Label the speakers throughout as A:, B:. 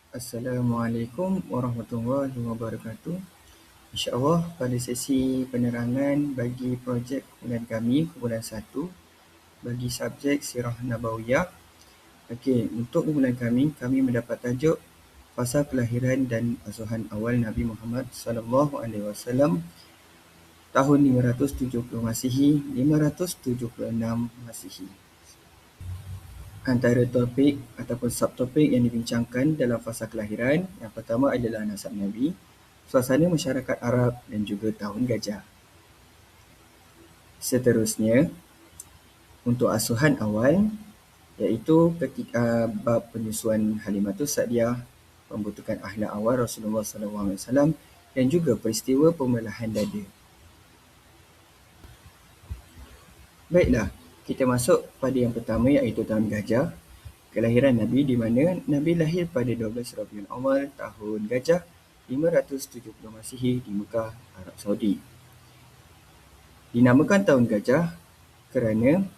A: Assalamualaikum warahmatullahi wabarakatuh. InsyaAllah pada sesi penerangan bagi projek kumpulan kami, kumpulan 1, bagi subjek Sirah Nabawiyah. Okey, untuk kumpulan kami mendapat tajuk Fasa Kelahiran dan Asuhan Awal Nabi Muhammad SAW tahun 570 Masihi, 576 Masihi. Antara topik ataupun subtopik yang dibincangkan dalam fasa kelahiran, yang pertama adalah nasab Nabi, suasana masyarakat Arab dan juga tahun gajah. Seterusnya, untuk asuhan awal, iaitu ketika bab penyusuan Halimatus Sa'diyah, pembentukan akhlak awal Rasulullah SAW dan juga peristiwa pembelahan dada. Baiklah, kita masuk pada yang pertama iaitu tahun gajah. Kelahiran Nabi di mana Nabi lahir pada 12 Rabiul Awal tahun gajah 570 Masihi di Mekah, Arab Saudi. Dinamakan tahun gajah kerana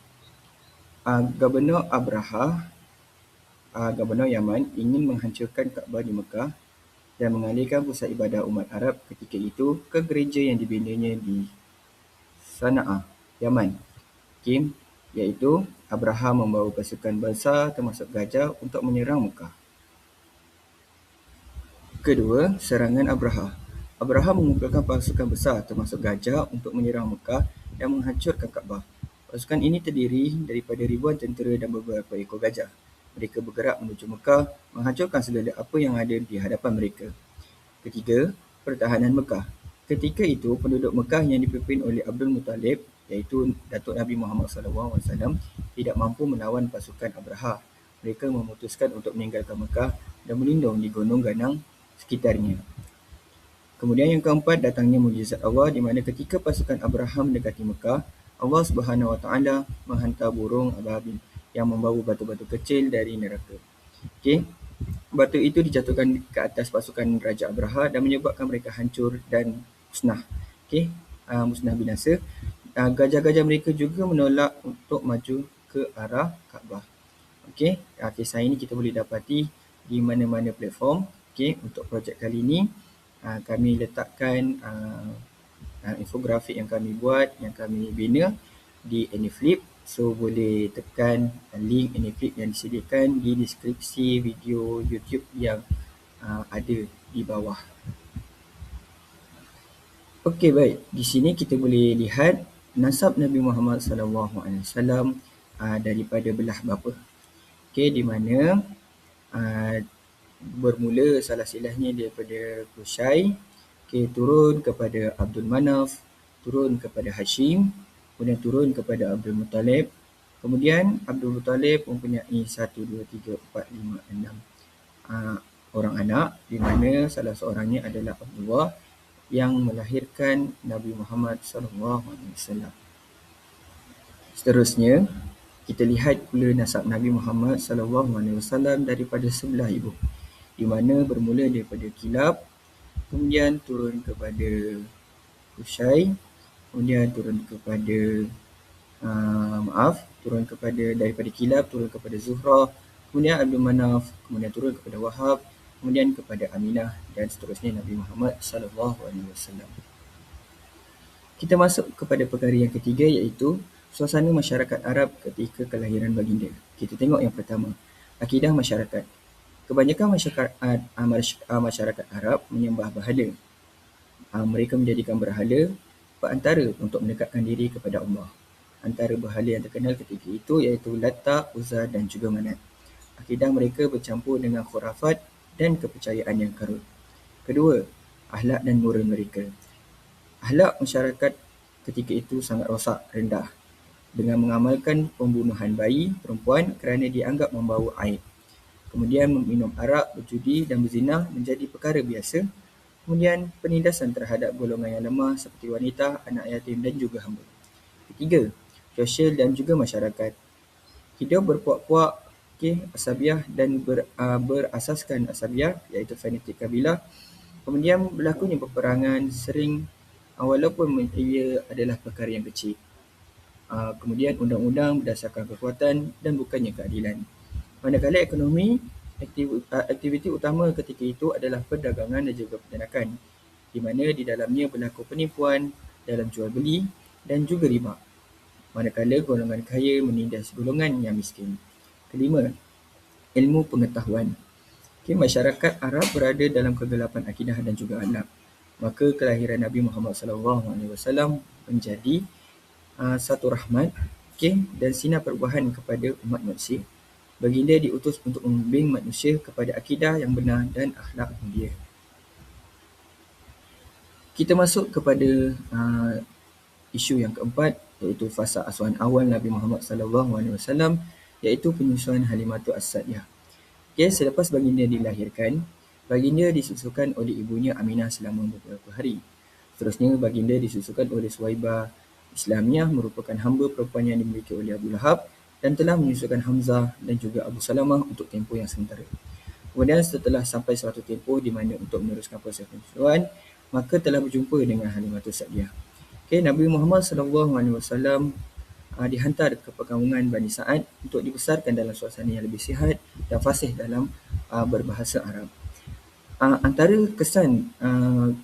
A: Gubernur Abraha, Gubernur Yaman ingin menghancurkan Kaabah di Mekah dan mengalihkan pusat ibadah umat Arab ketika itu ke gereja yang dibinanya di Sana'a, Yaman. Iaitu Abraha membawa pasukan besar termasuk gajah untuk menyerang Mekah. Kedua, serangan Abraha. Abraha mengumpulkan pasukan besar termasuk gajah untuk menyerang Mekah dan menghancurkan Kaabah. Pasukan ini terdiri daripada ribuan tentera dan beberapa ekor gajah. Mereka bergerak menuju Mekah, menghancurkan segala apa yang ada di hadapan mereka. Ketiga, pertahanan Mekah. Ketika itu, penduduk Mekah yang dipimpin oleh Abdul Muttalib, iaitu Datuk Nabi Muhammad SAW, tidak mampu melawan pasukan Abraha. Mereka memutuskan untuk meninggalkan Mekah dan melindung di gunung ganang sekitarnya. Kemudian yang keempat, datangnya mukjizat Allah di mana ketika pasukan Abraham mendekati Mekah, Allah Subhanahu Wa Taala menghantar burung ababil yang membawa batu-batu kecil dari neraka. Batu itu dijatuhkan ke atas pasukan Raja Abraha dan menyebabkan mereka hancur dan musnah. Musnah binasa. Gajah-gajah mereka juga menolak untuk maju ke arah Kaabah. Kisah ini kita boleh dapati di mana-mana platform. Untuk projek kali ini, kami letakkan infografik yang kami buat, yang kami bina di AnyFlip. So, boleh tekan link AnyFlip yang disediakan di deskripsi video YouTube yang ada di bawah. Okey, baik. Di sini kita boleh lihat nasab Nabi Muhammad SAW daripada belah bapa. Di mana bermula salah silahnya daripada Qusay, turun kepada Abdul Manaf, turun kepada Hashim, kemudian turun kepada Abdul Muttalib. Kemudian Abdul Muttalib mempunyai 1, 2, 3, 4, 5, 6 orang anak, di mana salah seorangnya adalah Abdullah yang melahirkan Nabi Muhammad SAW. Seterusnya, kita lihat pula nasab Nabi Muhammad SAW daripada sebelah ibu, di mana bermula daripada Kilab, kemudian turun kepada Qusay, kemudian turun kepada daripada Kilab turun kepada Zuhrah, kemudian Abdul Manaf, kemudian turun kepada Wahab, kemudian kepada Aminah dan seterusnya Nabi Muhammad SAW. Kita masuk kepada perkara yang ketiga iaitu suasana masyarakat Arab ketika kelahiran baginda. Kita tengok yang pertama, akidah masyarakat. Kebanyakan masyarakat Arab menyembah berhala. Mereka menjadikan berhala perantara untuk mendekatkan diri kepada Allah. Antara berhala yang terkenal ketika itu iaitu Lata, Uzza dan juga Manat. Akidah mereka bercampur dengan khurafat dan kepercayaan yang karut. Kedua, akhlak dan moral mereka. Akhlak masyarakat ketika itu sangat rosak, rendah, dengan mengamalkan pembunuhan bayi perempuan kerana dianggap membawa aib. Kemudian meminum arak, berjudi dan berzinah menjadi perkara biasa. Kemudian penindasan terhadap golongan yang lemah seperti wanita, anak yatim dan juga hamba. Ketiga, sosial dan juga masyarakat. Hidup berpuak-puak, asabiah dan berasaskan asabiah iaitu fanatik kabilah. Kemudian berlakunya peperangan sering walaupun ia adalah perkara yang kecil. Kemudian undang-undang berdasarkan kekuatan dan bukannya keadilan. Manakala ekonomi Aktiviti utama ketika itu adalah perdagangan dan juga perjanakan, di mana di dalamnya berlaku penipuan dalam jual beli dan juga riba, manakala golongan kaya menindas golongan yang miskin. Kelima, ilmu pengetahuan. Masyarakat Arab berada dalam kegelapan akidah dan juga akhlak. Maka kelahiran Nabi Muhammad SAW menjadi satu rahmat dan sinar perubahan kepada umat manusia. Baginda diutus untuk membimbing manusia kepada akidah yang benar dan akhlak mulia. Kita masuk kepada isu yang keempat, iaitu fasa asuhan awal Nabi Muhammad SAW, iaitu penyusuan Halimatul As-Sa'diyah. Selepas baginda dilahirkan, baginda disusukan oleh ibunya Aminah selama beberapa hari. Seterusnya, baginda disusukan oleh Suwaibah Islamiyah, merupakan hamba perempuan yang dimiliki oleh Abu Lahab, dan telah menyusukan Hamzah dan juga Abu Salamah untuk tempoh yang sementara. Kemudian setelah sampai suatu tempoh di mana untuk meneruskan proses penyusuan, maka telah berjumpa dengan Halimatul Sa'diyah. Nabi Muhammad SAW dihantar ke perkampungan Bani Sa'ad untuk dibesarkan dalam suasana yang lebih sihat dan fasih dalam berbahasa Arab. Antara kesan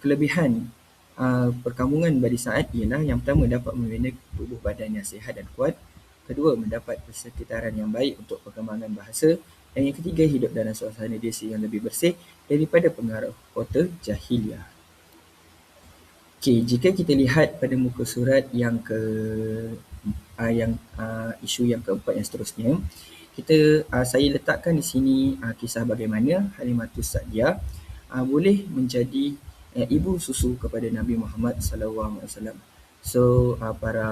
A: kelebihan perkampungan Bani Sa'ad ialah yang pertama, dapat membina tubuh badan yang sihat dan kuat. Kedua, mendapat persekitaran yang baik untuk perkembangan bahasa. Dan yang ketiga, hidup dalam suasana desa yang lebih bersih daripada pengaruh kota jahiliah. Jika kita lihat pada muka surat yang isu yang keempat yang seterusnya, saya letakkan di sini kisah bagaimana Halimatul Sa'diyah boleh menjadi ibu susu kepada Nabi Muhammad SAW. So, para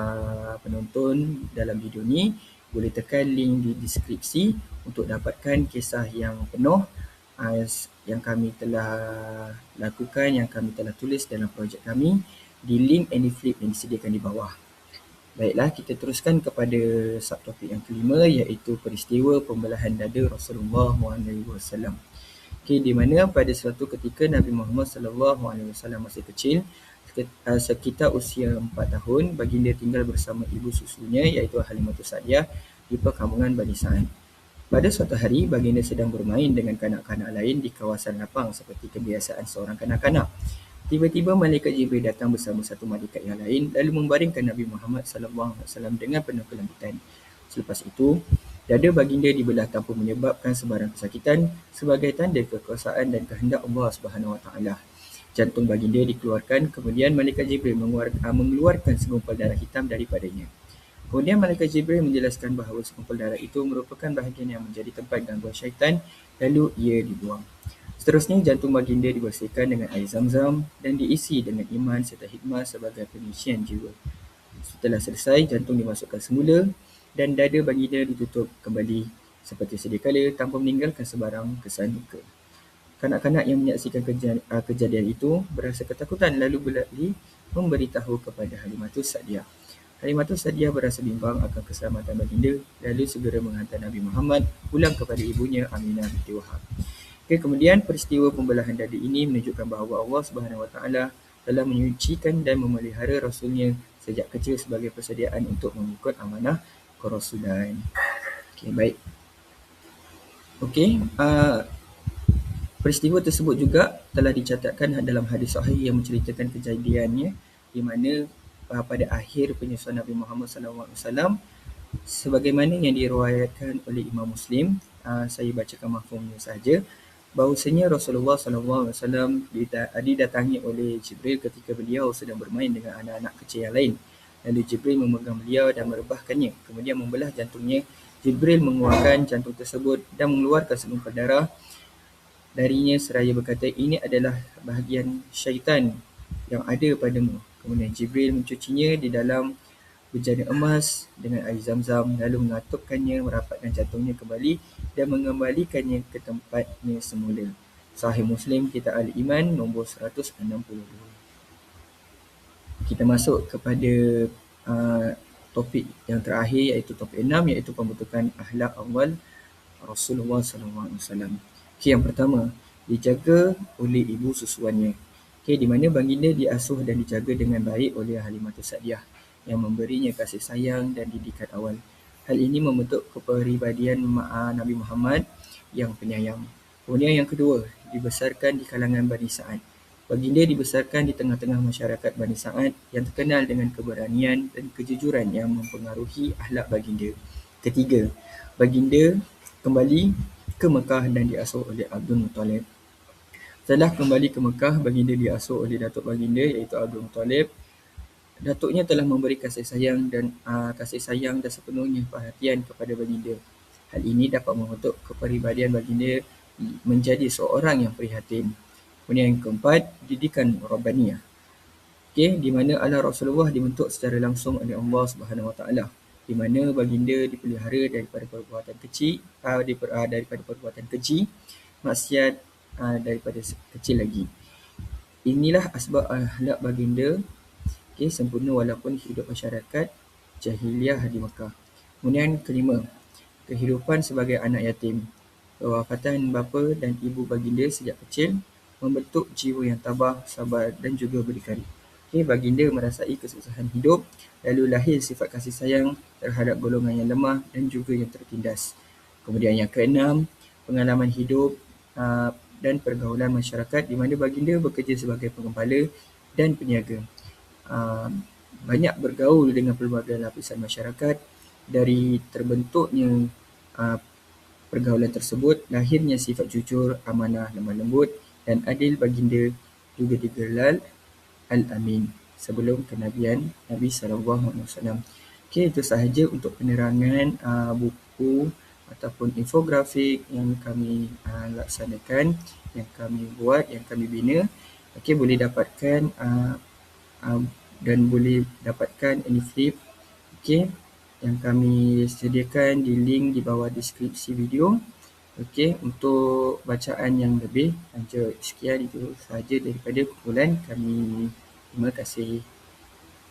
A: penonton dalam video ni boleh tekan link di deskripsi untuk dapatkan kisah yang penuh yang kami telah lakukan, yang kami telah tulis dalam projek kami di link Anyflip yang disediakan di bawah. Baiklah, kita teruskan kepada subtopik yang kelima, iaitu peristiwa pembelahan dada Rasulullah SAW. Di mana pada suatu ketika Nabi Muhammad SAW masih kecil, sekitar usia 4 tahun, baginda tinggal bersama ibu susunya, iaitu Halimatul Sa'diyah, di perkampungan Bani Sa'ad. Pada suatu hari, baginda sedang bermain dengan kanak-kanak lain di kawasan lapang seperti kebiasaan seorang kanak-kanak. Tiba-tiba malaikat Jibril datang bersama satu malaikat yang lain, lalu membaringkan Nabi Muhammad SAW dengan penuh kelembutan. Selepas itu, dada baginda dibelah tanpa menyebabkan sebarang kesakitan, sebagai tanda kekuasaan dan kehendak Allah SWT. Jantung baginda dikeluarkan, kemudian malaikat Jibril mengeluarkan segumpal darah hitam daripadanya. Kemudian malaikat Jibril menjelaskan bahawa segumpal darah itu merupakan bahagian yang menjadi tempat gangguan syaitan, lalu ia dibuang. Seterusnya, jantung baginda dibersihkan dengan air zam-zam dan diisi dengan iman serta hikmah sebagai penyucian jiwa. Setelah selesai, jantung dimasukkan semula dan dada baginda ditutup kembali seperti sedia kala tanpa meninggalkan sebarang kesan luka. Kanak-kanak yang menyaksikan kejadian itu berasa ketakutan, lalu berlari memberitahu kepada Halimatul Sa'diyah. Halimatul Sa'diyah berasa bimbang akan keselamatan baginda, lalu segera menghantar Nabi Muhammad pulang kepada ibunya Aminah binti Wahab. Kemudian peristiwa pembelahan dada ini menunjukkan bahawa Allah SWT telah menyucikan dan memelihara Rasulnya sejak kecil sebagai persediaan untuk mengikut amanah kerasulan. Baik. Peristiwa tersebut juga telah dicatatkan dalam hadis sahih yang menceritakan kejadiannya, di mana pada akhir penyusuan Nabi Muhammad SAW, sebagaimana yang diriwayatkan oleh Imam Muslim, saya bacakan mafhumnya saja, bahawasanya Rasulullah SAW didatangi oleh Jibril ketika beliau sedang bermain dengan anak-anak kecil yang lain. Lalu Jibril memegang beliau dan merebahkannya, kemudian membelah jantungnya. Jibril mengeluarkan jantung tersebut dan mengeluarkan segumpal darah darinya seraya berkata, "Ini adalah bahagian syaitan yang ada padamu." Kemudian Jibril mencucinya di dalam bejana emas dengan air zam-zam, lalu mengatupkannya, merapatkan jantungnya kembali dan mengembalikannya ke tempatnya semula. Sahih Muslim, Kitab Al-Iman, nombor 162. Kita masuk kepada topik yang terakhir, iaitu topik 6, iaitu pembentukan akhlak awal Rasulullah SAW. Yang pertama, dijaga oleh ibu susuannya. Di mana baginda diasuh dan dijaga dengan baik oleh Halimatul Sa'diyah yang memberinya kasih sayang dan didikan awal. Hal ini membentuk kepribadian Nabi Muhammad yang penyayang. Kemudian yang kedua, dibesarkan di kalangan Bani Sa'ad. Baginda dibesarkan di tengah-tengah masyarakat Bani Sa'ad yang terkenal dengan keberanian dan kejujuran yang mempengaruhi akhlak baginda. Ketiga, baginda kembali ke Mekah dan diasuh oleh Abdul Muttalib. Setelah kembali ke Mekah, baginda diasuh oleh datuk baginda iaitu Abdul Muttalib. Datuknya telah memberi kasih sayang dan sepenuhnya perhatian kepada baginda. Hal ini dapat membentuk kepribadian baginda menjadi seorang yang prihatin. Kemudian yang keempat, didikan Rabbaniyah. Di mana ala Rasulullah dibentuk secara langsung oleh Allah Subhanahu Wa Taala, di mana baginda dipelihara daripada perbuatan keji, maksiat daripada kecil lagi. Inilah asbab akhlak baginda sempurna walaupun hidup masyarakat jahiliah di Mekah. Kemudian kelima, kehidupan sebagai anak yatim. Kewafatan bapa dan ibu baginda sejak kecil membentuk jiwa yang tabah, sabar dan juga berdikari. Baginda merasai kesusahan hidup, lalu lahir sifat kasih sayang terhadap golongan yang lemah dan juga yang tertindas. Kemudian yang keenam, pengalaman hidup dan pergaulan masyarakat di mana baginda bekerja sebagai pengembala dan peniaga. Banyak bergaul dengan pelbagai lapisan masyarakat. Dari terbentuknya pergaulan tersebut, lahirnya sifat jujur, amanah, lemah lembut dan adil. Baginda juga digelar Al-Amin sebelum kenabian Nabi SAW. Itu sahaja untuk penerangan buku ataupun infografik yang kami laksanakan, yang kami buat, yang kami bina. Boleh dapatkan dan boleh dapatkan ini flip yang kami sediakan di link di bawah deskripsi video. Untuk bacaan yang lebih lanjut. Sekian itu sahaja daripada kumpulan kami. Terima kasih.